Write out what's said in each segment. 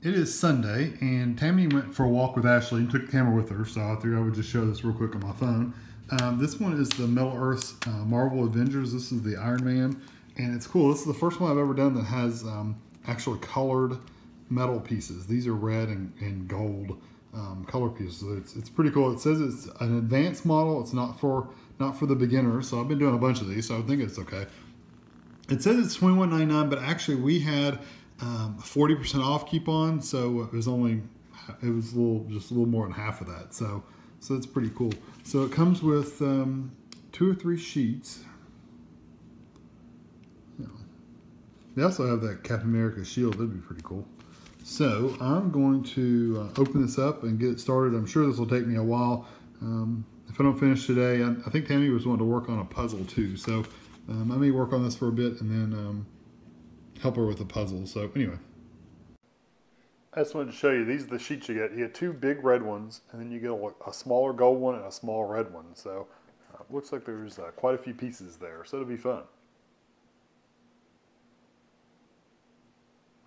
It is Sunday, and Tammy went for a walk with Ashley and took the camera with her, so I figured I would just show this real quick on my phone. This one is the Metal Earth's Marvel Avengers. This is the Iron Man, and it's cool. This is the first one I've ever done that has actually colored metal pieces. These are red and gold color pieces. So it's pretty cool. It says it's an advanced model. It's not for the beginners, so I've been doing a bunch of these, so I think it's okay. It says it's $21.99, but actually we had 40% off coupon, so it was just a little more than half of that. So it's pretty cool. So it comes with 2 or 3 sheets. They also have that Captain America shield. That'd be pretty cool. So I'm going to open this up and get it started. I'm sure this will take me a while. If I don't finish today, I think Tammy was wanting to work on a puzzle too. So I may work on this for a bit and then help her with the puzzle. So anyway, I just wanted to show you, these are the sheets you get. You get 2 big red ones, and then you get a smaller gold one and a small red one. So looks like there's quite a few pieces there, so it'll be fun.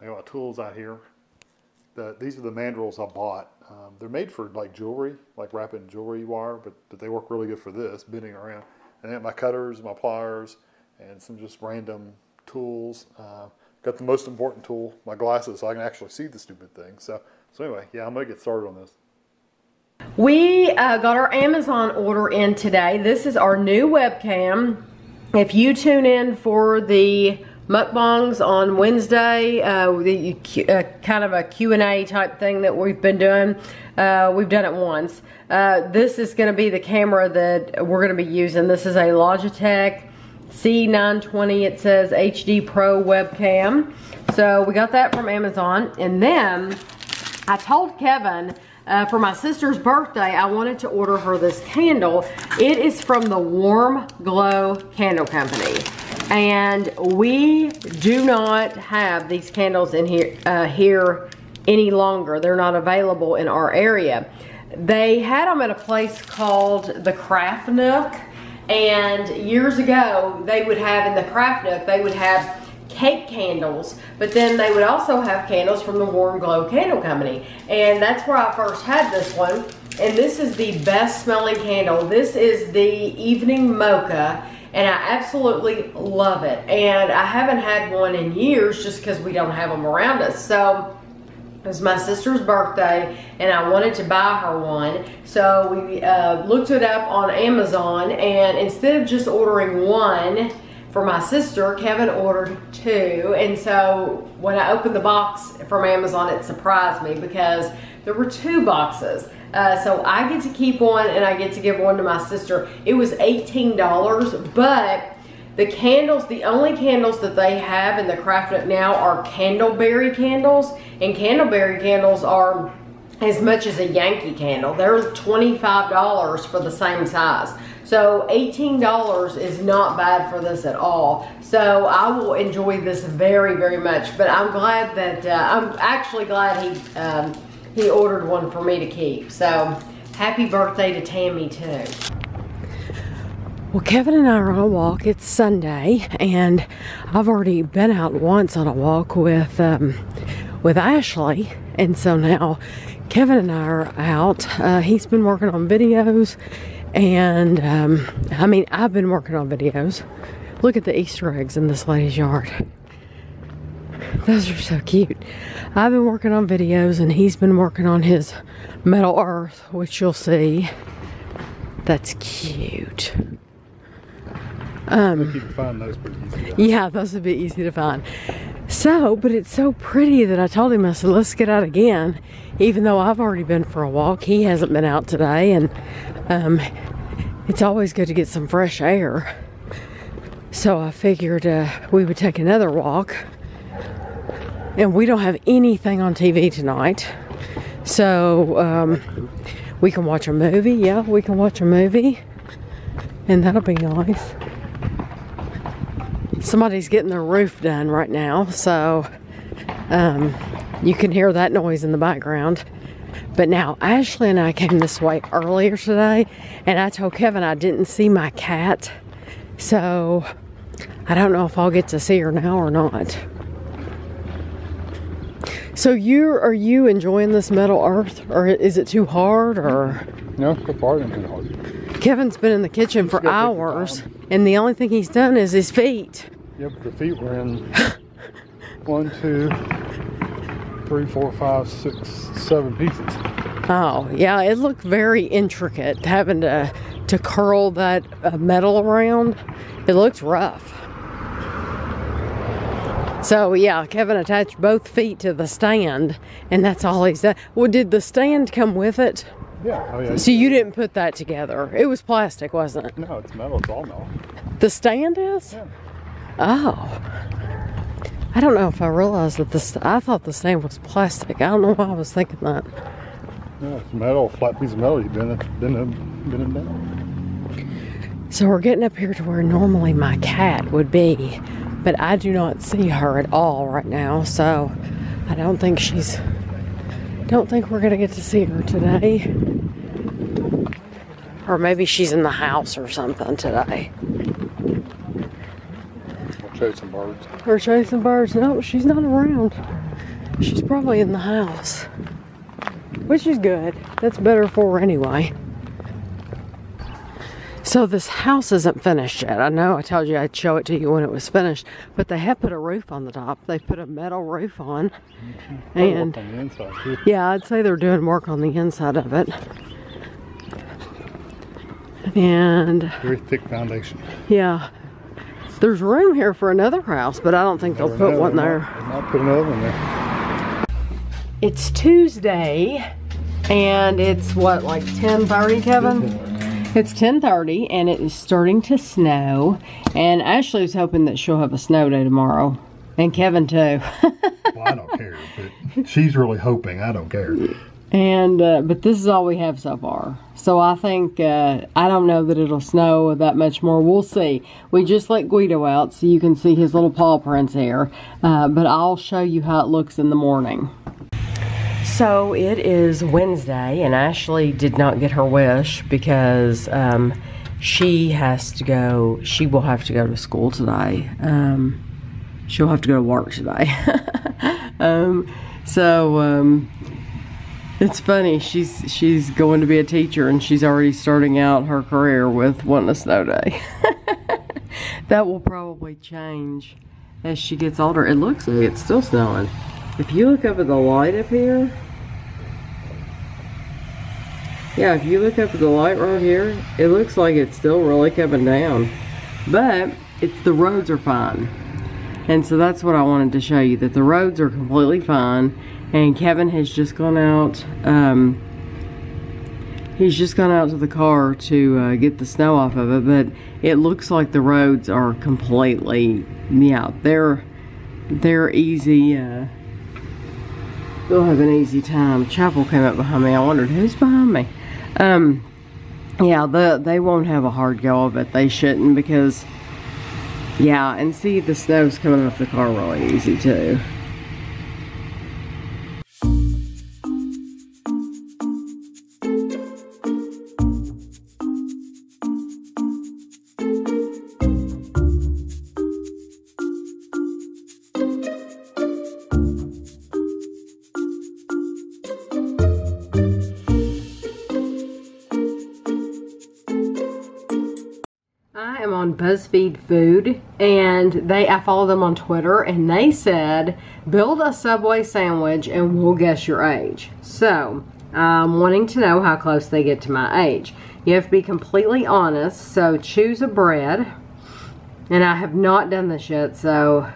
I got my tools out here. These are the mandrels I bought. They're made for like jewelry, like wrapping jewelry wire, but they work really good for this, bending around. And then my cutters, my pliers, and some just random tools. Got the most important tool, my glasses, so I can actually see the stupid thing. So anyway, yeah, I'm gonna get started on this. We got our Amazon order in today. This is our new webcam. If you tune in for the mukbangs on Wednesday, kind of a Q&A type thing that we've been doing, we've done it once. This is gonna be the camera that we're gonna be using. This is a Logitech C920, it says HD Pro webcam. So we got that from Amazon. And then I told Kevin for my sister's birthday, I wanted to order her this candle. It is from the Warm Glow Candle Company. And we do not have these candles in here any longer. They're not available in our area. They had them at a place called the Craft Nook. And years ago, they would have in the Craft Nook, they would have cake candles, but then they would also have candles from the Warm Glow Candle Company. And that's where I first had this one. And this is the best smelling candle. This is the Evening Mocha, and I absolutely love it. And I haven't had one in years just because we don't have them around us. So it was my sister's birthday, and I wanted to buy her one. So we looked it up on Amazon, and instead of just ordering one for my sister, Kevin ordered 2. And so when I opened the box from Amazon, it surprised me because there were 2 boxes. So I get to keep one, and I get to give one to my sister. It was $18, but the candles, the only candles that they have in the Craft Nook now are candleberry candles, and candleberry candles are as much as a Yankee candle. They're $25 for the same size. So $18 is not bad for this at all. So I will enjoy this very, very much. But I'm glad that, I'm actually glad he ordered one for me to keep. So happy birthday to Tammy too. Well, Kevin and I are on a walk. It's Sunday, and I've already been out once on a walk with Ashley, and so now Kevin and I are out. He's been working on videos, and I mean, I've been working on videos. Look at the Easter eggs in this lady's yard. Those are so cute. I've been working on videos, and he's been working on his Metal Earth, which you'll see. That's cute. You can find those pretty easy. Yeah, those would be easy to find. So, but it's so pretty that I told him, I said, let's get out again. Even though I've already been for a walk, he hasn't been out today, and it's always good to get some fresh air. So I figured we would take another walk. And we don't have anything on TV tonight. So we can watch a movie. Yeah, we can watch a movie. And that'll be nice. Somebody's getting their roof done right now, so you can hear that noise in the background. But now Ashley and I came this way earlier today, and I told Kevin I didn't see my cat, so I don't know if I'll get to see her now or not. So are you enjoying this Metal Earth, or is it too hard, or? No, so far it's been hard. Kevin's been in the kitchen for hours, and the only thing he's done is his feet. Yep, the feet were in 1, 2, 3, 4, 5, 6, 7 pieces. Oh, yeah, it looked very intricate, having to curl that metal around. It looks rough. So, yeah, Kevin attached both feet to the stand, and that's all he's done. Well, did the stand come with it? Yeah. Oh, yeah. So you didn't put that together. It was plastic, wasn't it? No, it's metal. It's all metal. The stand is? Yeah. Oh. I don't know if I realized that I thought the stand was plastic. I don't know why I was thinking that. Yeah, it's metal, flat piece of metal. You've been it down. So we're getting up here to where normally my cat would be, but I do not see her at all right now, so I don't think we're gonna get to see her today. Or maybe she's in the house or something today. We're chasing birds. We're chasing birds. No, she's not around. She's probably in the house, which is good. That's better for her anyway. So this house isn't finished yet. I know I told you I'd show it to you when it was finished, but they have put a roof on the top. They put a metal roof on. And on the inside too. yeah, I'd say they're doing work on the inside of it. And Very thick foundation. yeah, there's room here for another house, but I don't think they'll put one there. They might put another one there. It's Tuesday, and it's what, like 10:30, Kevin? It's 10:30, and it is starting to snow. And Ashley was hoping that she'll have a snow day tomorrow, and Kevin too. Well, I don't care, but she's really hoping. I don't care. And but this is all we have so far. So I think I don't know that it'll snow that much more. We'll see. We just let Guido out so you can see his little paw prints here. But I'll show you how it looks in the morning. So it is Wednesday, and Ashley did not get her wish because she will have to go to school today. She'll have to go to work today. It's funny, she's going to be a teacher, and she's already starting out her career with wanting a snow day. That will probably change as she gets older. It looks like it's still snowing. If you look up at the light up here, yeah, if you look up at the light right here, it looks like it's still really coming down. But the roads are fine. And so that's what I wanted to show you, that the roads are completely fine. And Kevin has just gone out, he's just gone out to the car to get the snow off of it. But it looks like the roads are completely, yeah, they're easy. They'll have an easy time. Chapel came up behind me. I wondered who's behind me. Yeah, they won't have a hard go of it. They shouldn't, because, yeah, and see, the snow's coming off the car really easy too. On BuzzFeed Food, and I follow them on Twitter, and they said build a Subway sandwich and we'll guess your age. So I'm wanting to know how close they get to my age. You have to be completely honest, so choose a bread, and I have not done this yet. So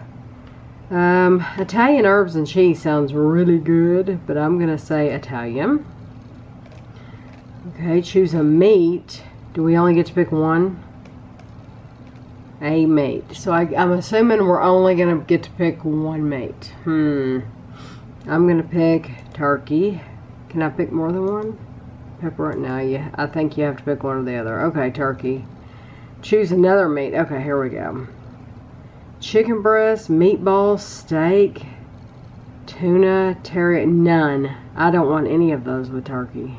Italian herbs and cheese sounds really good, but I'm gonna say Italian. Okay, choose a meat. Do we only get to pick one? A meat. So I'm assuming we're only gonna get to pick one meat. I'm gonna pick turkey. Can I pick more than one? Pepperoni? No, yeah. I think you have to pick one or the other. Okay, turkey. Choose another meat. Okay, here we go. Chicken breast, meatballs, steak, tuna, teriyaki. None. I don't want any of those with turkey.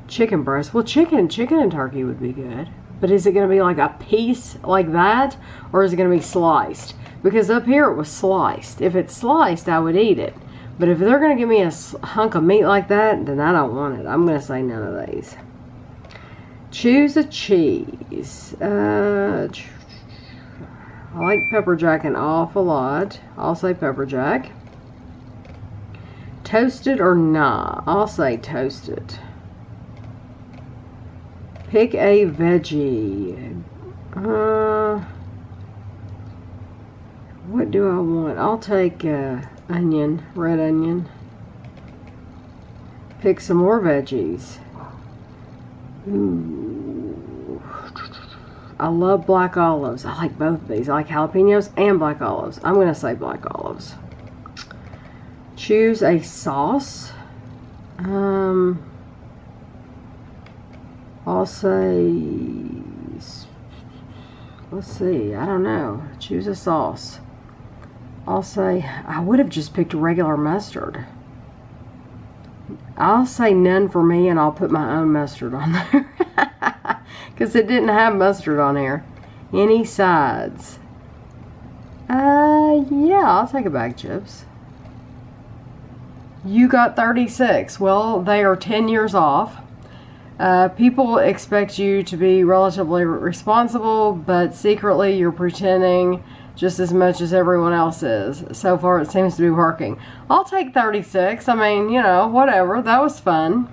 Chicken breast. Well, chicken and turkey would be good. But is it going to be like a piece like that, or is it going to be sliced? Because up here it was sliced. If it's sliced, I would eat it. But if they're going to give me a hunk of meat like that, then I don't want it. I'm going to say none of these. Choose a cheese. I like pepper jack an awful lot. I'll say pepper jack. Toasted or nah? I'll say toasted. Pick a veggie. What do I want? I'll take onion, red onion. Pick some more veggies. Ooh. I love black olives. I like both of these. I like jalapenos and black olives. I'm going to say black olives. Choose a sauce. I'll say, let's see, I don't know. Choose a sauce. I'll say, I would have just picked regular mustard. I'll say none for me, and I'll put my own mustard on there. Because it didn't have mustard on here. Any sides? Yeah, I'll take a bag of chips. You got 36. Well, they are 10 years off. People expect you to be relatively responsible, but secretly you're pretending just as much as everyone else is. So far it seems to be working. I'll take 36. I mean, you know, whatever. That was fun.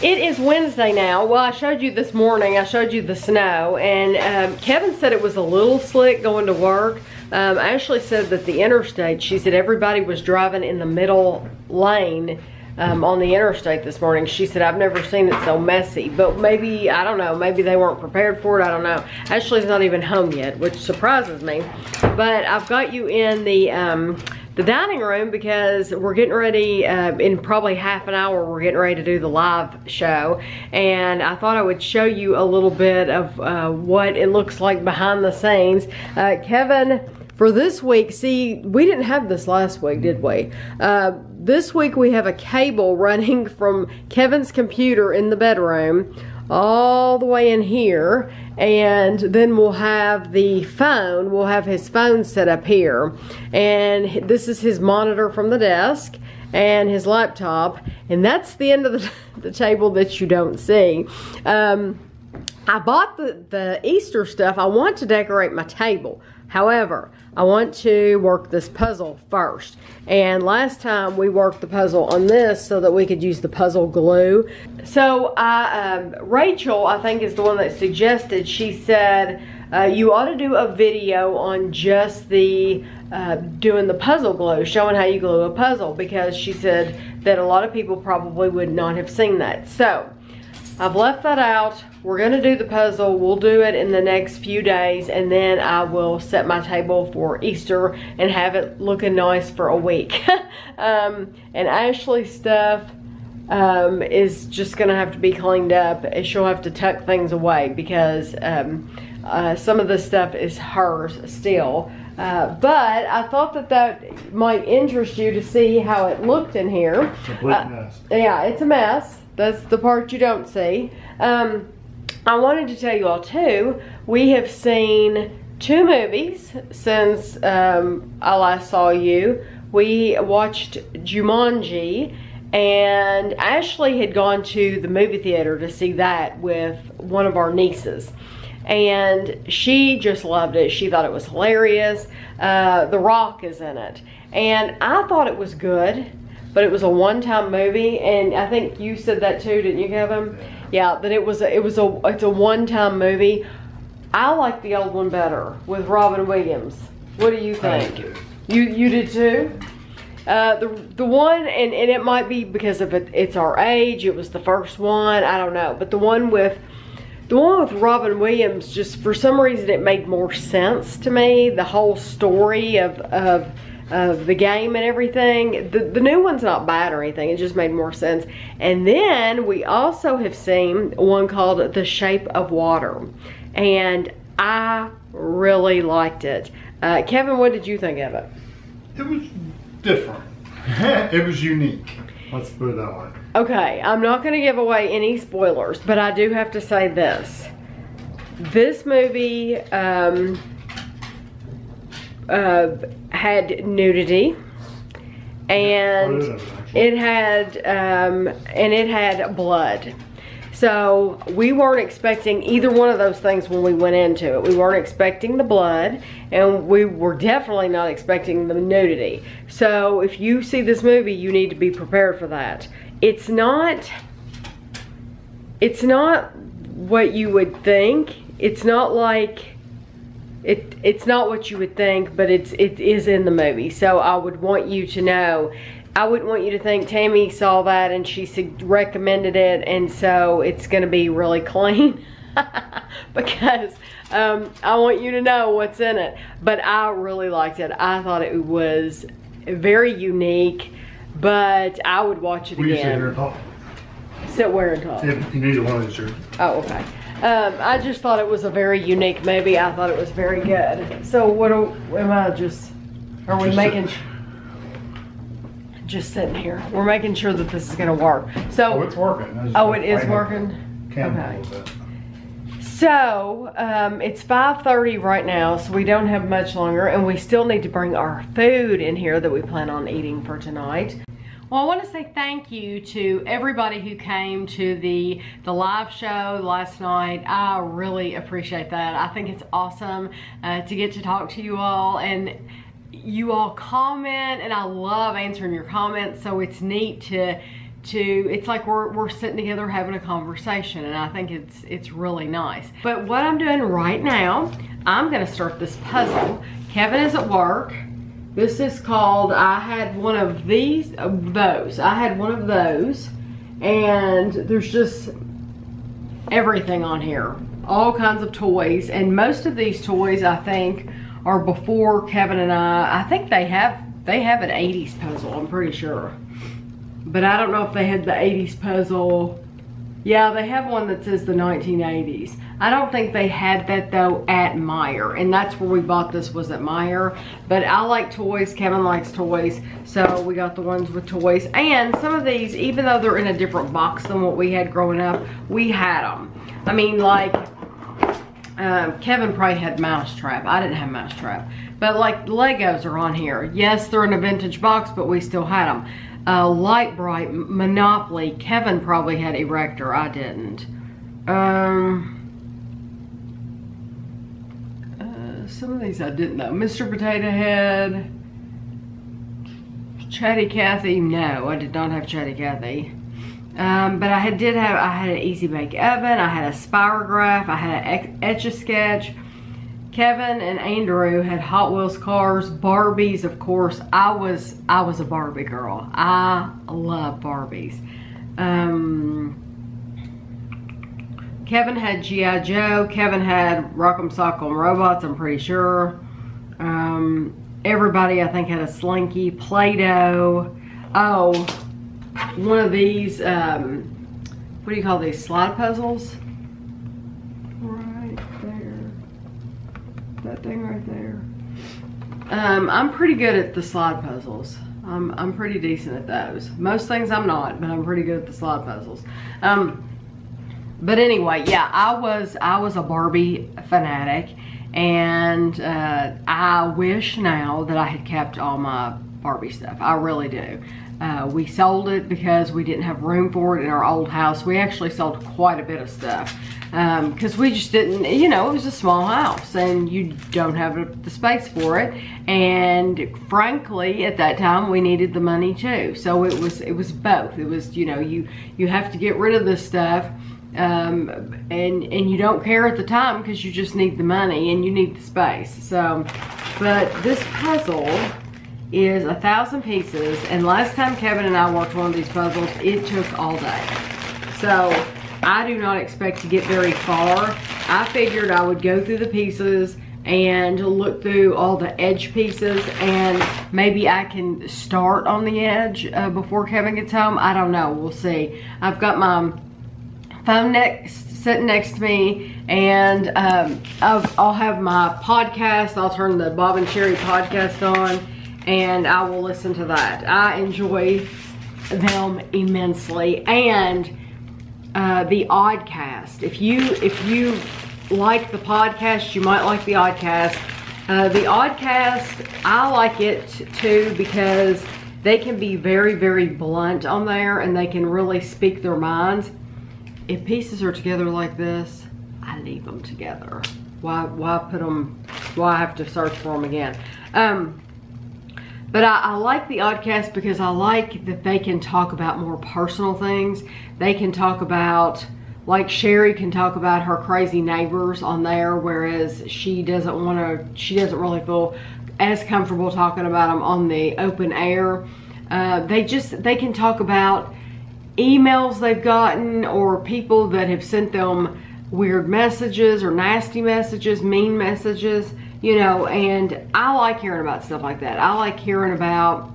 It is Wednesday now. Well, I showed you this morning, I showed you the snow, and Kevin said it was a little slick going to work. Ashley said that the interstate, she said everybody was driving in the middle lane on the interstate this morning. She said, I've never seen it so messy, but maybe, I don't know, maybe they weren't prepared for it, I don't know. Ashley's not even home yet, which surprises me. But I've got you in the dining room because we're getting ready, in probably half an hour, we're getting ready to do the live show. And I thought I would show you a little bit of what it looks like behind the scenes. Kevin, for this week, see, we didn't have this last week, did we? This week we have a cable running from Kevin's computer in the bedroom all the way in here, and then we'll have the phone, we'll have his phone set up here, and this is his monitor from the desk and his laptop, and that's the end of the table that you don't see. I bought the Easter stuff. I want to decorate my table. However, I want to work this puzzle first. And last time we worked the puzzle on this so that we could use the puzzle glue. So Rachel, I think, is the one that suggested, she said, you ought to do a video on just the doing the puzzle glue, showing how you glue a puzzle, because she said that a lot of people probably would not have seen that. So I've left that out. We're gonna do the puzzle. We'll do it in the next few days, and then I will set my table for Easter and have it looking nice for a week. And Ashley's stuff is just gonna have to be cleaned up. She'll have to tuck things away because some of this stuff is hers still. But I thought that might interest you to see how it looked in here. It's a complete mess. Yeah, it's a mess. That's the part you don't see. I wanted to tell you all too, we have seen 2 movies since I last saw you. We watched Jumanji, and Ashley had gone to the movie theater to see that with one of our nieces. And she just loved it. She thought it was hilarious. The Rock is in it. And I thought it was good, but it was a one-time movie, and I think you said that too, didn't you, Kevin? Yeah, that it's a one-time movie. I like the old one better with Robin Williams. What do you think? You did too? The one, and it might be because of it's our age. It was the first one. I don't know, but the one with Robin Williams, just for some reason it made more sense to me. The whole story of the game and everything. The new one's not bad or anything. It just made more sense. And then we also have seen one called The Shape of Water, and I really liked it. Kevin, what did you think of it? It was different. It was unique. Let's put it that way. Okay, I'm not going to give away any spoilers, but I do have to say this. This movie had nudity, and it had blood. So we weren't expecting either one of those things when we went into it. We weren't expecting the blood, and we were definitely not expecting the nudity. So if you see this movie, you need to be prepared for that. It's not what you would think. It's not like, it's not what you would think, but it is in the movie. So I would want you to know. I wouldn't want you to think Tammy saw that and she recommended it, and so it's going to be really clean. Because I want you to know what's in it. But I really liked it. I thought it was very unique, but I would watch it again. Sit here and talk. Sit where and talk? Yeah, you need one of these shirts. Oh, okay. I just thought it was a very unique movie. I thought it was very good. So what am I just, are we just making... Just sitting here. We're making sure that this is going to work. So, oh, it's working. Oh, it is working? Okay. So, it's 5:30 right now, so we don't have much longer, and we still need to bring our food in here that we plan on eating for tonight. Well, I want to say thank you to everybody who came to the live show last night. I really appreciate that. I think it's awesome to get to talk to you all, and you all comment, and I love answering your comments. So it's neat to it's like we're sitting together having a conversation, and I think it's really nice. But what I'm doing right now, I'm gonna start this puzzle. Kevin is at work. This is called, I had one of those. I had one of those, and there's just everything on here. All kinds of toys, and most of these toys, I think, are before Kevin and I think they have an 80s puzzle, I'm pretty sure. But I don't know if they had the 80s puzzle. Yeah, they have one that says the 1980s. I don't think they had that though at Meijer, and that's where we bought this, was at Meijer. But I like toys, Kevin likes toys, so we got the ones with toys. And some of these, even though they're in a different box than what we had growing up, we had them. I mean, like, Kevin probably had Mousetrap. I didn't have Mousetrap. But like Legos are on here. Yes, they're in a vintage box, but we still had them. Light Bright, Monopoly. Kevin probably had Erector. I didn't. Some of these I didn't know. Mr. Potato Head. Chatty Cathy. No, I did not have Chatty Cathy. But I had an Easy Bake Oven, I had a Spirograph, I had an Etch-a-Sketch. Kevin and Andrew had Hot Wheels cars, Barbies, of course. I was a Barbie girl. I love Barbies. Kevin had G.I. Joe. Kevin had Rock'em Sock'em Robots, I'm pretty sure. Everybody, I think, had a Slinky, Play-Doh. Oh, one of these, what do you call these, slide puzzles? Right there. That thing right there. I'm pretty good at the slide puzzles. I'm pretty decent at those. Most things I'm not, but I'm pretty good at the slide puzzles. But anyway, yeah, I was a Barbie fanatic, and I wish now that I had kept all my Barbie stuff. I really do. We sold it because we didn't have room for it in our old house. We actually sold quite a bit of stuff because we just didn't, you know, it was a small house and you don't have the space for it. And frankly, at that time, we needed the money too. So it was both. It was, you know, you have to get rid of this stuff. And you don't care at the time because you just need the money and you need the space. So, but this puzzle is 1,000 pieces, and last time Kevin and I worked one of these puzzles, it took all day. So I do not expect to get very far. I figured I would go through the pieces and look through all the edge pieces, and maybe I can start on the edge before Kevin gets home. I don't know, we'll see. I've got my phone sitting next to me, and I'll have my podcast. I'll turn the Bob and Sherry podcast on, and I will listen to that. I enjoy them immensely. And the Oddcast. If you like the podcast, you might like the Oddcast. The Oddcast, I like it too because they can be very, very blunt on there, and they can really speak their minds. If pieces are together like this, I leave them together. Why put them, why have to search for them again? But I like the Oddcast because I like that they can talk about more personal things. They can talk about, like Sherry can talk about her crazy neighbors on there, whereas she doesn't really feel as comfortable talking about them on the open air. They can talk about emails they've gotten, or people that have sent them weird messages or nasty messages, mean messages, you know, and I like hearing about stuff like that. I like hearing about,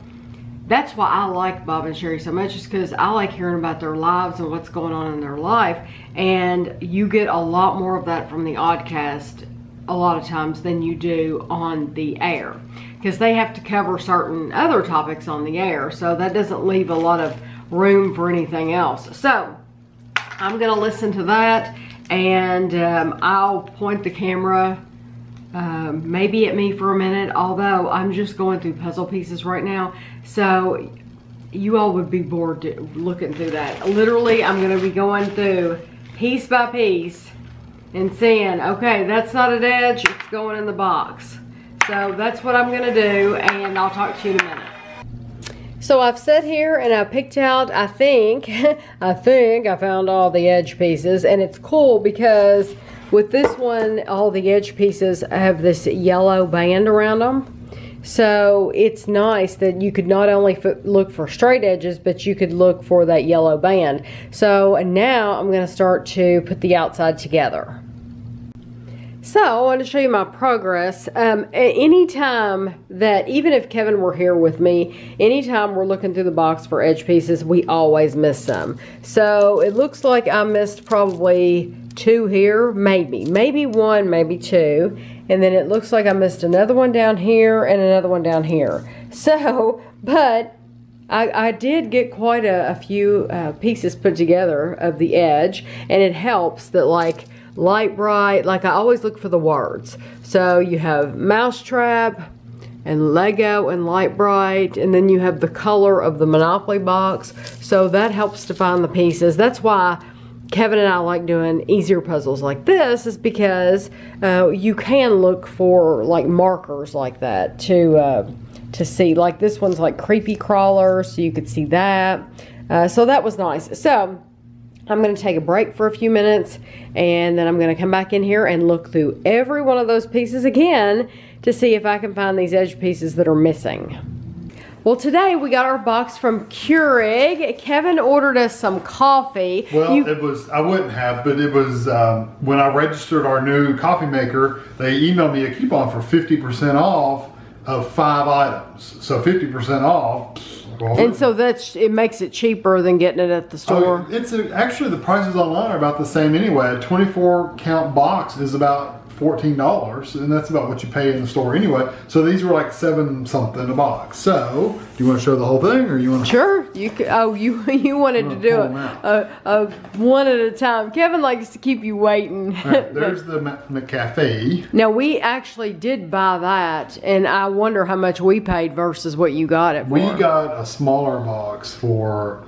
that's why I like Bob and Sherry so much, is because I like hearing about their lives and what's going on in their life, and you get a lot more of that from the Oddcast a lot of times than you do on the air, because they have to cover certain other topics on the air, so that doesn't leave a lot of room for anything else. So I'm gonna listen to that, and I'll point the camera maybe at me for a minute, although I'm just going through puzzle pieces right now, so you all would be bored looking through that. Literally, I'm gonna be going through piece by piece and saying, okay, that's not an edge, it's going in the box. So that's what I'm gonna do, and I'll talk to you in a minute. So I've sat here and I picked out, I think I found all the edge pieces, and it's cool because with this one, all the edge pieces have this yellow band around them. So it's nice that you could not only look for straight edges, but you could look for that yellow band. So now I'm gonna start to put the outside together. So I want to show you my progress. Anytime that, even if Kevin were here with me, anytime we're looking through the box for edge pieces, we always miss some. So it looks like I missed probably 2 here, maybe 1, maybe 2. And then it looks like I missed another one down here and another one down here. So, but I did get quite a few pieces put together of the edge, and it helps that, like, light bright, like I always look for the words. So you have mousetrap and Lego and light bright, and then you have the color of the Monopoly box. So that helps to find the pieces. That's why Kevin and I like doing easier puzzles like this, is because you can look for like markers like that to see. Like this one's like creepy crawler, so you could see that. So that was nice. So I'm going to take a break for a few minutes, and then I'm going to come back in here and look through every one of those pieces again to see if I can find these edge pieces that are missing. Well, today we got our box from Keurig. Kevin ordered us some coffee. Well, it was, I wouldn't have, but it was, when I registered our new coffee maker, they emailed me a coupon for 50% off of 5 items. So 50% off. Well, and so it makes it cheaper than getting it at the store. Oh, actually the prices online are about the same anyway. A 24 count box is about $14, and that's about what you pay in the store anyway. So these were like 7 something a box. So do you want to show the whole thing, or you want to? Sure. You could, you wanted to do it one at a time. Kevin likes to keep you waiting. All right, there's the McCafe. Now we actually did buy that, and I wonder how much we paid versus what you got it for. We got a smaller box for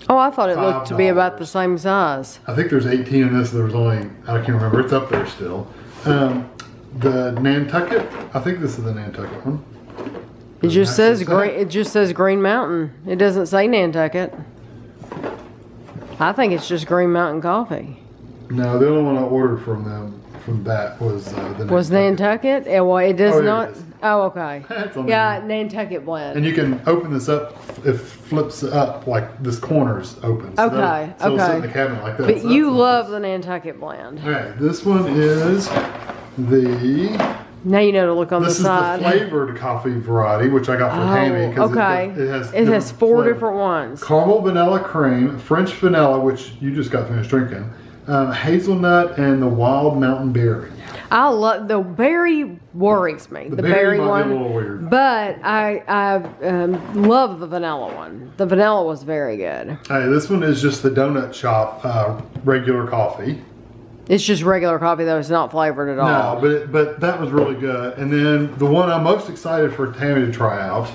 oh, I thought it looked to be about the same size. I think there's 18 in this. There was only, I can't remember. It's up there still. The Nantucket. I think this is the Nantucket one. It just says green. It just says Green Mountain. It doesn't say Nantucket. I think it's just Green Mountain Coffee. No, the only one I ordered from them that was the Nantucket. Was Nantucket? Yeah, well, it does not. Oh, okay. Yeah, there. Nantucket blend. And you can open this up. It flips up like this corner's open. So okay, so okay. It'll sit in the cabinet like that. But so you love the Nantucket blend. All right, this one is the. Now you know to look on the side. This is the flavored coffee variety, which I got for Tammy. Okay. It has 4 different ones. Caramel vanilla cream, French vanilla, which you just got finished drinking, hazelnut, and the wild mountain berry. I love the berry. Worries me. The berry one, be a little weird. But I love the vanilla one. The vanilla was very good. Hey, this one is just the donut shop regular coffee. It's just regular coffee though. It's not flavored at all. No, but that was really good. And then the one I'm most excited for Tammy to try out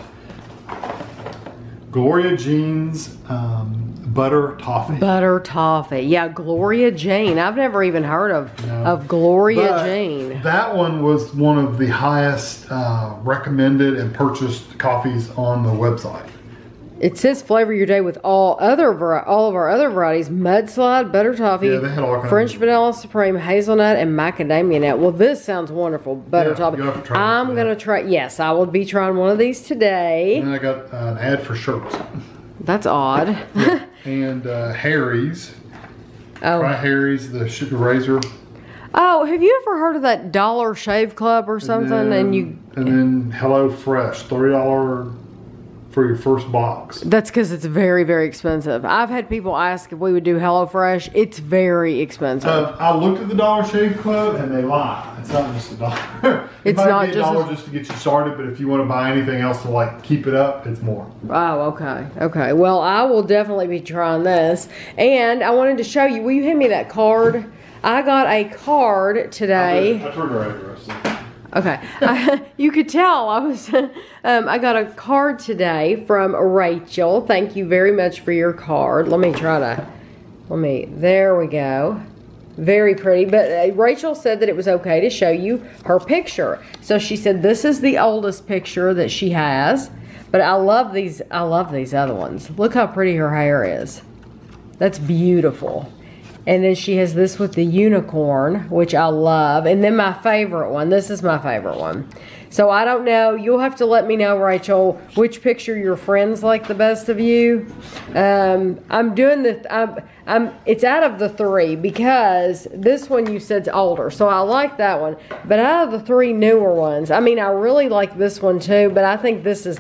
Gloria Jean's butter toffee. Butter toffee. Yeah, Gloria Jean. I've never even heard of Gloria Jean. That one was one of the highest recommended and purchased coffees on the website. It says flavor your day with all of our other varieties: mudslide, butter toffee, Yeah, they had all kinds French of vanilla supreme, hazelnut, and macadamia nut. Well, this sounds wonderful. Butter toffee. you'll have to try I'm gonna try. Yes, I will be trying one of these today. And I got an ad for shirts. That's odd. And Harry's. Oh. Try Harry's, the razor. Oh, have you ever heard of that Dollar Shave Club or something? And then Hello Fresh, $3 for your first box. That's because it's very, very expensive. I've had people ask if we would do HelloFresh. It's very expensive. I looked at the Dollar Shave Club and they lie. It's not just $1. It's might not be just $1 just to get you started, but if you want to buy anything else to like keep it up, it's more. Oh, okay. Okay. Well, I will definitely be trying this. And I wanted to show you, will you hand me that card? I got a card today. I turned her address. Okay, you could tell I was. I got a card today from Rachel. Thank you very much for your card. Let me. There we go. Very pretty. But Rachel said that it was okay to show you her picture. So she said this is the oldest picture that she has. But I love these. I love these other ones. Look how pretty her hair is. That's beautiful. And then she has this with the unicorn, which I love. And then my favorite one. This is my favorite one. So I don't know. You'll have to let me know, Rachel, which picture your friends like the best of you. I'm doing this. It's out of the three because this one you said's older. So I like that one. But out of the three newer ones, I mean, I really like this one too. But I think this is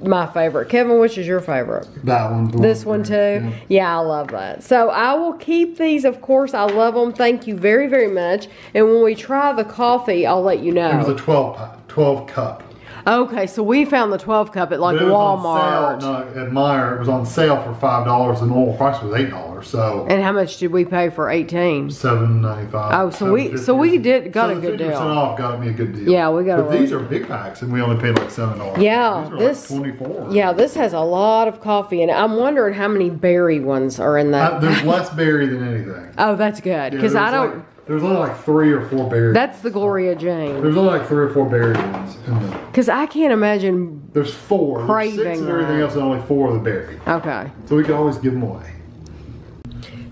my favorite. Kevin, which is your favorite? That one. This one too? Yeah, I love that. So I will keep these, of course. I love them. Thank you very, very much. And when we try the coffee, I'll let you know. It was a 12 cup. Okay, so we found the 12 cup at like Walmart. At Meijer, it was on sale for $5. The normal price was $8. So. And how much did we pay for 18? $7.95. Oh, so we got a good deal. 50% off got me a good deal. Yeah, we got. But these are big packs, and we only paid like $7. Yeah, these are like 24. Yeah, this has a lot of coffee, and I'm wondering how many berry ones are in that. There's less berry than anything. Oh, that's good because I don't. There's only like 3 or 4 berries. That's the Gloria Jean. There's only like 3 or 4 berry ones in there. Because I can't imagine. There's 4. There's 6 and everything else, and only 4 of the berry. Okay. So we can always give them away.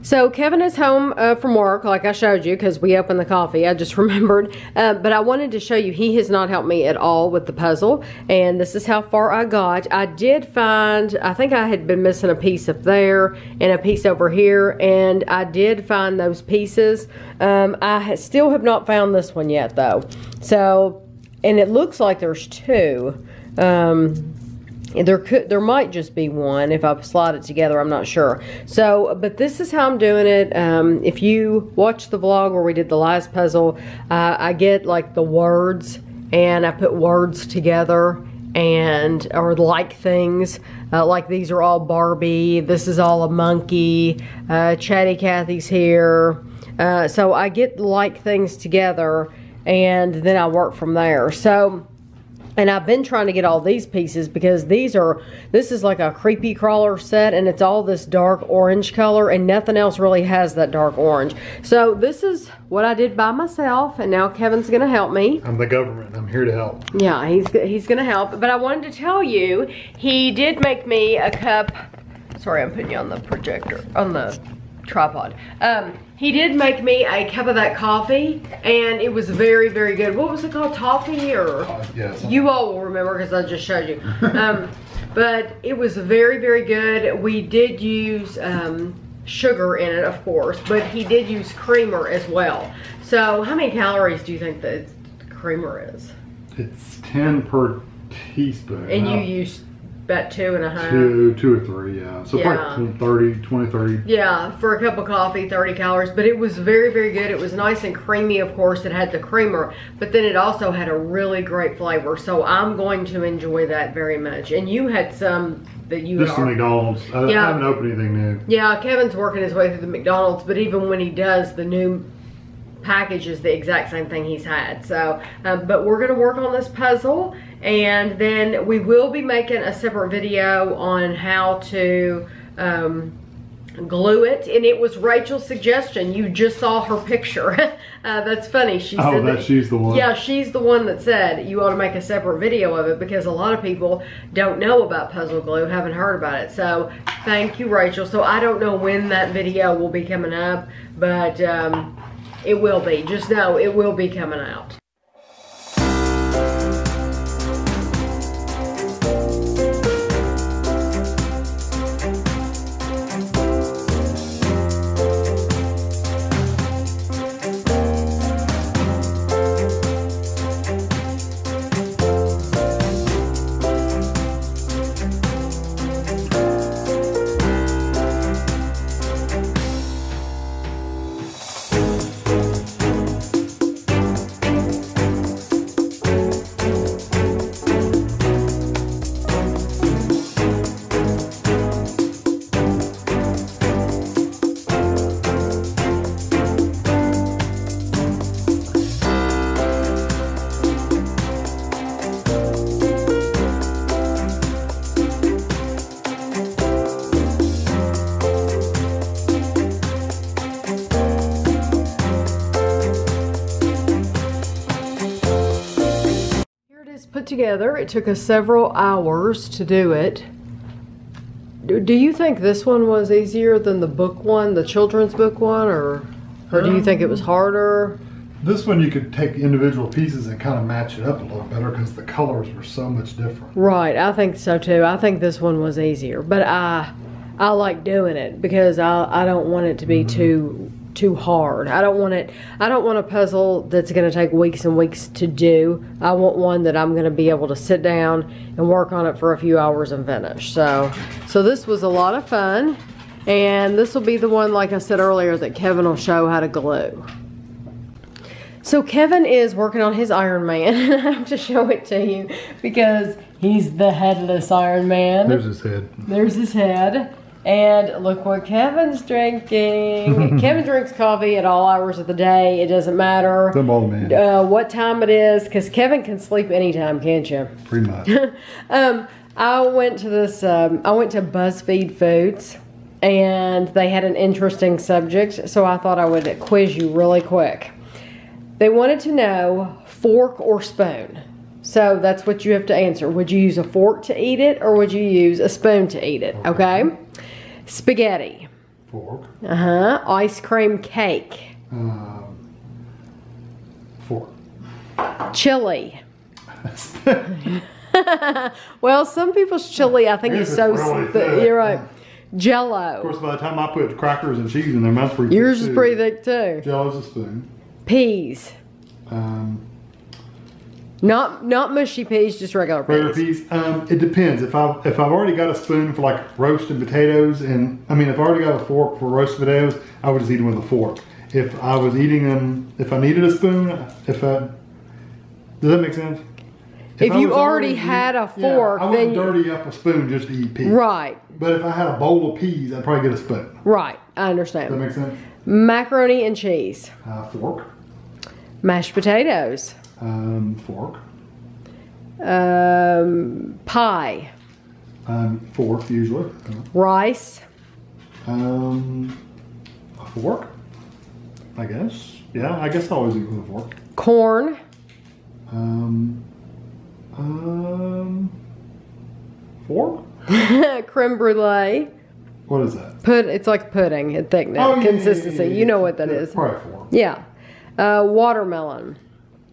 So Kevin is home from work, like I showed you, because we opened the coffee. I just remembered. But I wanted to show you, he has not helped me at all with the puzzle. And this is how far I got. I did find, I think I had been missing a piece up there and a piece over here. And I did find those pieces. I still have not found this one yet, though. So, and it looks like there's 2. There might just be one if I slide it together. I'm not sure. So, but this is how I'm doing it. If you watch the vlog where we did the last puzzle, I get like the words and I put words together or like things. Like these are all Barbie. This is all a monkey. Chatty Cathy's here. So I get like things together and then I work from there. So. And I've been trying to get all these pieces because this is like a creepy crawler set and it's all this dark orange color and nothing else really has that dark orange. So this is what I did by myself and now Kevin's gonna help me. I'm the government, I'm here to help. Yeah, he's gonna help. But I wanted to tell you, he did make me a cup. Sorry, I'm putting you on the projector, on the tripod. He did make me a cup of that coffee, and it was very, very good. What was it called? Toffee or? Yes. You all will remember because I just showed you. But it was very, very good. We did use sugar in it, of course, but he did use creamer as well. So how many calories do you think the creamer is? It's 10 per teaspoon. And you used about 2.5. 2 or 3, yeah. So probably 20, 30. Yeah, for a cup of coffee, 30 calories. But it was very, very good. It was nice and creamy, of course. It had the creamer, but then it also had a really great flavor. So I'm going to enjoy that very much. And you had some that you just the McDonald's. I haven't opened anything new. Yeah, Kevin's working his way through the McDonald's, but even when he does the new package is the exact same thing he's had. So, but we're gonna work on this puzzle, and then we will be making a separate video on how to glue it, and it was Rachel's suggestion. You just saw her picture. That's funny. She said that she's the one. Yeah, she's the one that said you ought to make a separate video of it, because a lot of people don't know about puzzle glue, haven't heard about it. So thank you, Rachel. So I don't know when that video will be coming up, but it will be. Just know it will be coming out. Put together. It took us several hours to do it. Do you think this one was easier than the book one, the children's book one, or do you think it was harder? This one you could take individual pieces and kind of match it up a little better because the colors were so much different. Right, I think so too. I think this one was easier, but I like doing it because I don't want it to be too hard. I don't want a puzzle that's going to take weeks and weeks to do. I want one that I'm going to be able to sit down and work on it for a few hours and finish. So this was a lot of fun, and this will be the one, like I said earlier, that Kevin will show how to glue. So Kevin is working on his Iron Man. I have to show it to you because he's the headless Iron Man. There's his head. There's his head. And look what Kevin's drinking. Kevin drinks coffee at all hours of the day. It doesn't matter what time it is, because Kevin can sleep anytime, can't you? Pretty much. I went to BuzzFeed Foods, and they had an interesting subject, so I thought I would quiz you really quick. They wanted to know fork or spoon. So that's what you have to answer. Would you use a fork to eat it, or would you use a spoon to eat it? Okay. Spaghetti. Fork. Ice cream cake. Fork. Chili. Well, some people's chili, I think, is so. Really you're right. Jello. Of course, by the time I put crackers and cheese in there, mine's pretty thick. Yours is pretty thick too. Jello's a spoon. Peas. Not mushy peas, just regular peas. Regular peas. It depends. If I've already got a spoon for like roasted potatoes, and if I've already got a fork for roasted potatoes, I would just eat them with a fork. If I was eating them, if I needed a spoon, does that make sense? If you already had a fork, I wouldn't dirty up a spoon just to eat peas. Right. But if I had a bowl of peas, I'd probably get a spoon. Right. I understand. Does that make sense? Macaroni and cheese. Fork. Mashed potatoes. Fork. Pie. Fork usually. Rice. A fork. I guess. Yeah, I guess I always eat with a fork. Corn. Fork. Creme brulee. What is that? It's like pudding in thickness, consistency. You know what that is. Probably fork. Yeah. Watermelon.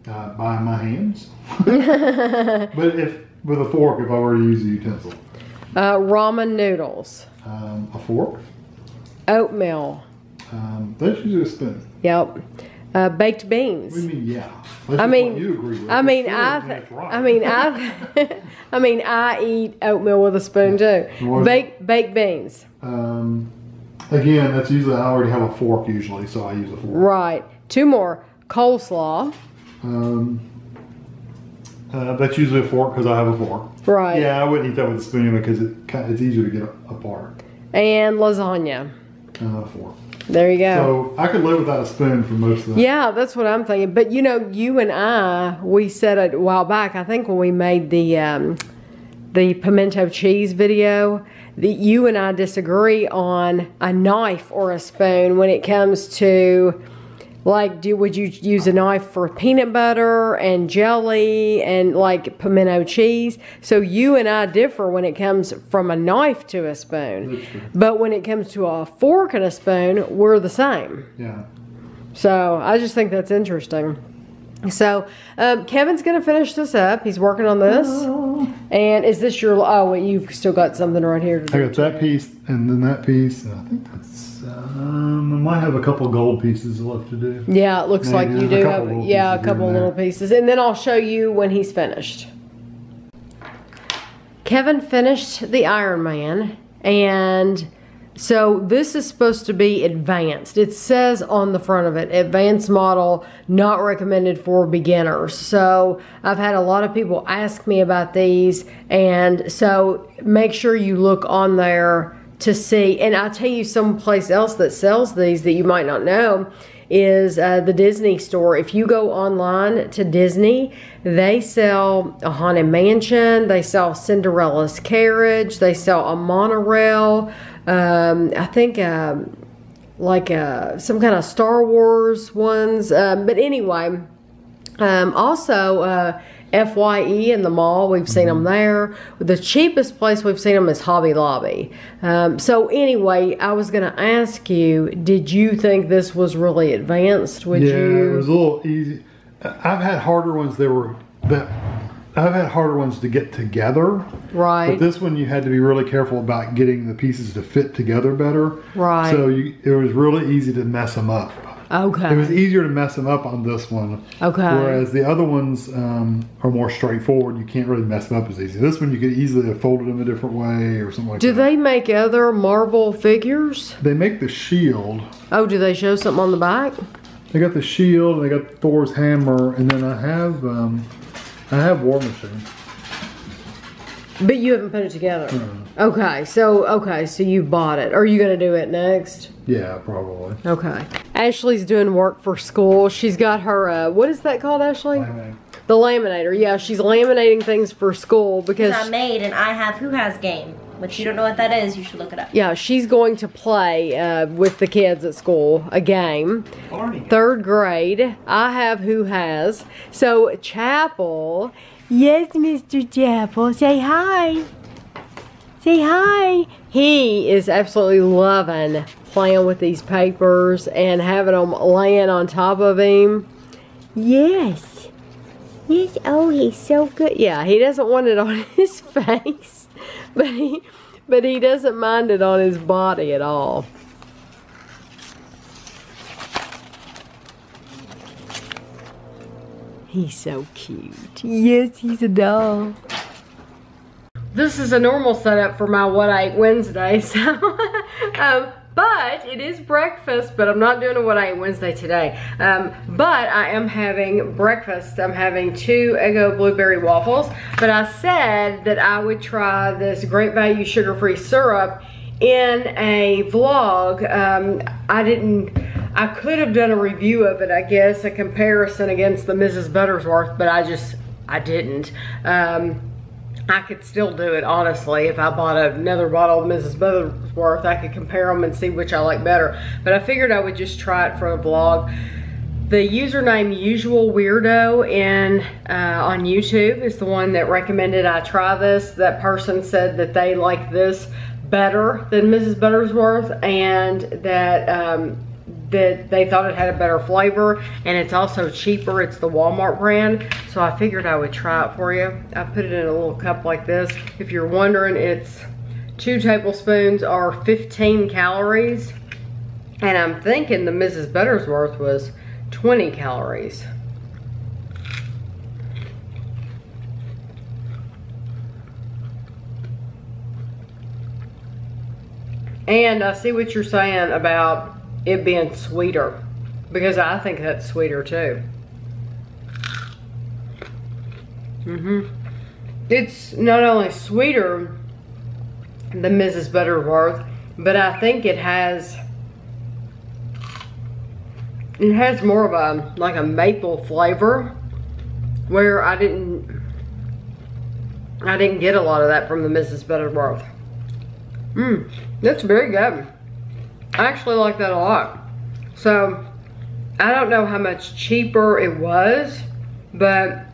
By my hands. But with a fork, if I were to use a utensil. Ramen noodles. A fork. Oatmeal. That's usually a spoon. Yep. Baked beans. What do you mean? Yeah. I mean, you agree with. I eat oatmeal with a spoon too. Baked beans. Again, that's usually, I already have a fork usually, so I use a fork. Right. Two more. Coleslaw. That's usually a fork because I have a fork. Right. Yeah, I wouldn't eat that with a spoon because it's easier to get apart. And lasagna. Fork. There you go. So I could live without a spoon for most of that. Yeah, that's what I'm thinking. But you know, you and I, we said it a while back, I think when we made the pimento cheese video, that you and I disagree on a knife or a spoon when it comes to, like, would you use a knife for peanut butter and jelly and like pimento cheese? So you and I differ when it comes from a knife to a spoon. But when it comes to a fork and a spoon, we're the same. Yeah. So I just think that's interesting. So Kevin's going to finish this up. He's working on this. And is this your, oh, wait, you've still got something right here to do. I got that piece and then that piece. I think that's, I might have a couple gold pieces left to do. Yeah, it looks like you do have, yeah, a couple little pieces. And then I'll show you when he's finished. Kevin finished the Iron Man, and so this is supposed to be advanced. It says on the front of it, advanced model, not recommended for beginners. So I've had a lot of people ask me about these, and so make sure you look on there to see. And I'll tell you, someplace else that sells these that you might not know is the Disney store. If you go online to Disney, they sell a Haunted Mansion, they sell Cinderella's Carriage, they sell a monorail, I think like some kind of Star Wars ones. But anyway, also FYE in the mall, we've seen them there. The cheapest place we've seen them is Hobby Lobby. So anyway, I was going to ask you, did you think this was really advanced? Would you? It was a little easy. I've had harder ones I've had harder ones to get together. Right. But this one you had to be really careful about getting the pieces to fit together better. Right. So it was really easy to mess them up. Okay. It was easier to mess them up on this one. Okay. Whereas the other ones are more straightforward. You can't really mess them up as easy. This one you could easily have folded them a different way or something like that. Do they make other Marvel figures? They make the shield. Oh, do they show something on the back? They got the shield, and they got Thor's hammer, and then I have War Machine. But you haven't put it together. Okay, so you bought it. Are you gonna do it next? Yeah, probably. Okay. Ashley's doing work for school. She's got her, what is that called, Ashley? Laminate. The laminator. Yeah, she's laminating things for school because I made and I have Who Has Game. Which you don't know what that is, you should look it up. yeah, she's going to play with the kids at school a game. Barney. 3rd grade. I have Who Has. So Chapel. Yes, Mr. Chapel. Say hi. Say hi. He is absolutely loving playing with these papers and having them laying on top of him. Yes. Yes. Oh, he's so good. Yeah, he doesn't want it on his face, but he doesn't mind it on his body at all. He's so cute. Yes, he's a doll. This is a normal setup for my What I Ate Wednesday, so but it is breakfast, but I'm not doing a What I Ate Wednesday today. But I am having breakfast. I'm having 2 Eggo blueberry waffles, but I said that I would try this Great Value sugar-free syrup in a vlog. I could have done a review of it, I guess, a comparison against the Mrs. Buttersworth, but I didn't. I could still do it, honestly. If I bought another bottle of Mrs. Buttersworth, I could compare them and see which I like better. But I figured I would just try it for a vlog. The username Usual Weirdo on YouTube is the one that recommended I try this. That person said that they like this better than Mrs. Buttersworth, and that that they thought it had a better flavor, and it's also cheaper. It's the Walmart brand, so I figured I would try it for you. I put it in a little cup like this. If you're wondering, it's 2 tablespoons or 15 calories, and I'm thinking the Mrs. Buttersworth was 20 calories. And I see what you're saying about it being sweeter, because I think that's sweeter too. It's not only sweeter than Mrs. Butterworth, but I think it has It has more of a, like a maple flavor, where I didn't get a lot of that from the Mrs. Butterworth. That's very good. I actually like that a lot. So, I don't know how much cheaper it was, but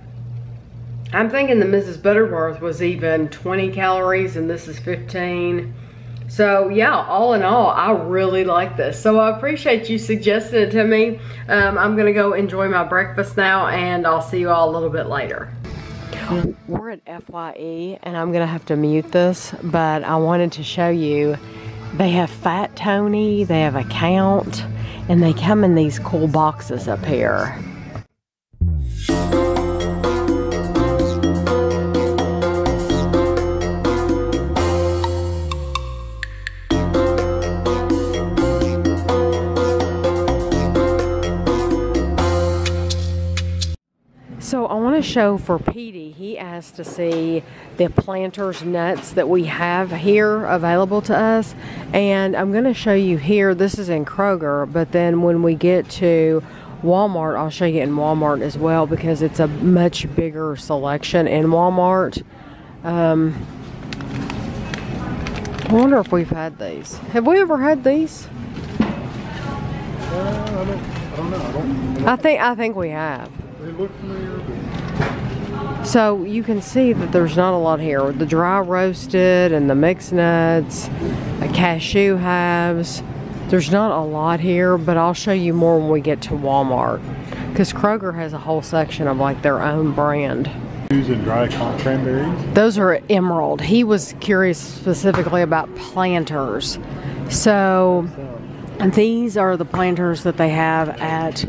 I'm thinking the Mrs. Butterworth was even 20 calories and this is 15. So yeah, all in all, I really like this. So I appreciate you suggesting it to me. I'm gonna go enjoy my breakfast now and I'll see you all a little bit later. We're at FYE and I'm gonna have to mute this, but I wanted to show you, they have Fat Tony, they have a Count, and they come in these cool boxes up here. So I want to show for Petey, he asked to see the Planters nuts that we have here available to us. And I'm going to show you here, this is in Kroger, but then when we get to Walmart, I'll show you in Walmart as well because it's a much bigger selection in Walmart. I wonder if we've had these. Have we ever had these? I don't know. I think we have. They look familiar. So you can see that there's not a lot here. The dry roasted and the mixed nuts, the cashew halves. There's not a lot here, but I'll show you more when we get to Walmart. Because Kroger has a whole section of like their own brand. Using dry cranberries? Those are Emerald. He was curious specifically about Planters. So these are the Planters that they have at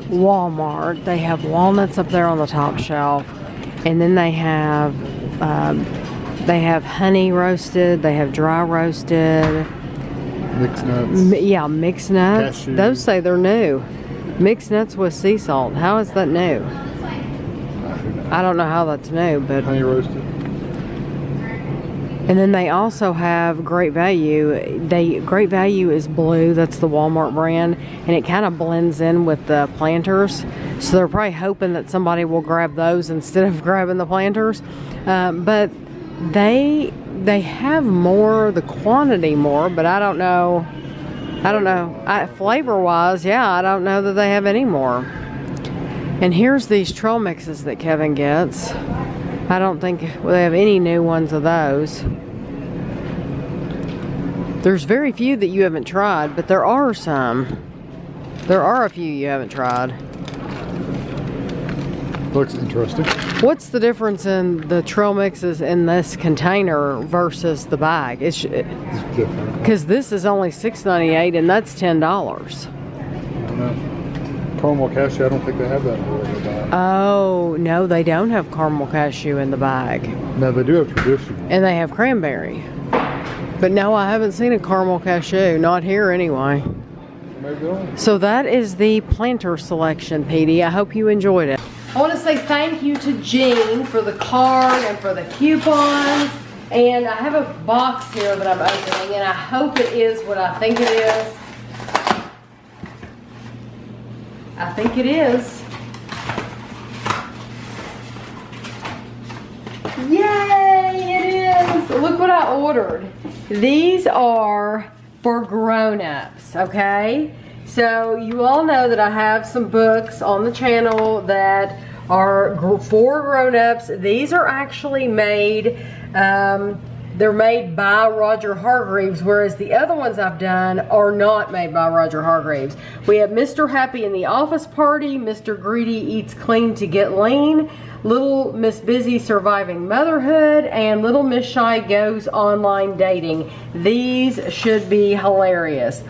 Walmart. They have walnuts up there on the top shelf. And then they have honey roasted, they have dry roasted. Mixed nuts. Yeah, mixed nuts. Cashew. Those say they're new. Mixed nuts with sea salt. How is that new? I don't know how that's new, but... Honey roasted. And then they also have Great Value. Great Value is blue. That's the Walmart brand. And it kind of blends in with the Planters. So they're probably hoping that somebody will grab those instead of grabbing the Planters. But they have more, the quantity more, but I don't know. Flavor-wise, yeah, I don't know that they have any more. And here's these trail mixes that Kevin gets. I don't think they have any new ones of those. There's very few that you haven't tried, but there are some. There are a few you haven't tried. Looks interesting. What's the difference in the trail mixes in this container versus the bag? It's different. Because this is only $6.98 and that's $10. I don't know. Caramel cashew, I don't think they have that in the regular bag. Oh, no, they don't have caramel cashew in the bag. No, they do have traditional. And they have cranberry. But no, I haven't seen a caramel cashew. Not here anyway. Maybe they'll. So that is the Planter selection, Petey. I hope you enjoyed it. I want to say thank you to Jean for the card and for the coupons. And I have a box here that I'm opening, and I hope it is what I think it is. I think it is. Yay, it is. Look what I ordered. These are for grown-ups, okay? So you all know that I have some books on the channel that are for grown-ups. These are actually made, they're made by Roger Hargreaves, whereas the other ones I've done are not made by Roger Hargreaves. We have Mr. Happy in the Office Party, Mr. Greedy Eats Clean to Get Lean, Little Miss Busy Surviving Motherhood, and Little Miss Shy Goes Online Dating. These should be hilarious.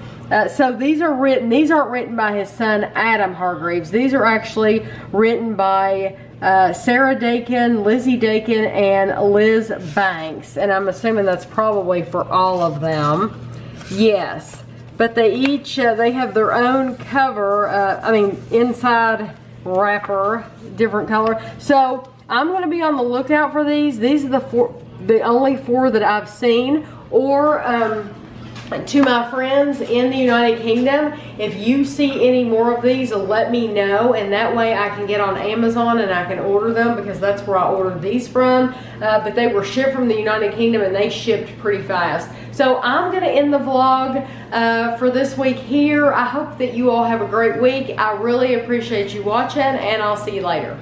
So these aren't written by his son Adam Hargreaves. These are actually written by Sarah Dakin, Lizzie Dakin, and Liz Banks. And I'm assuming that's probably for all of them. Yes. But they each, they have their own cover, inside wrapper, different color. So I'm going to be on the lookout for these. These are the only four that I've seen. Or to my friends in the United Kingdom, if you see any more of these, let me know, and that way I can get on Amazon and I can order them, because that's where I ordered these from. But they were shipped from the United Kingdom and they shipped pretty fast. So I'm gonna end the vlog for this week here. I hope that you all have a great week. I really appreciate you watching, and I'll see you later.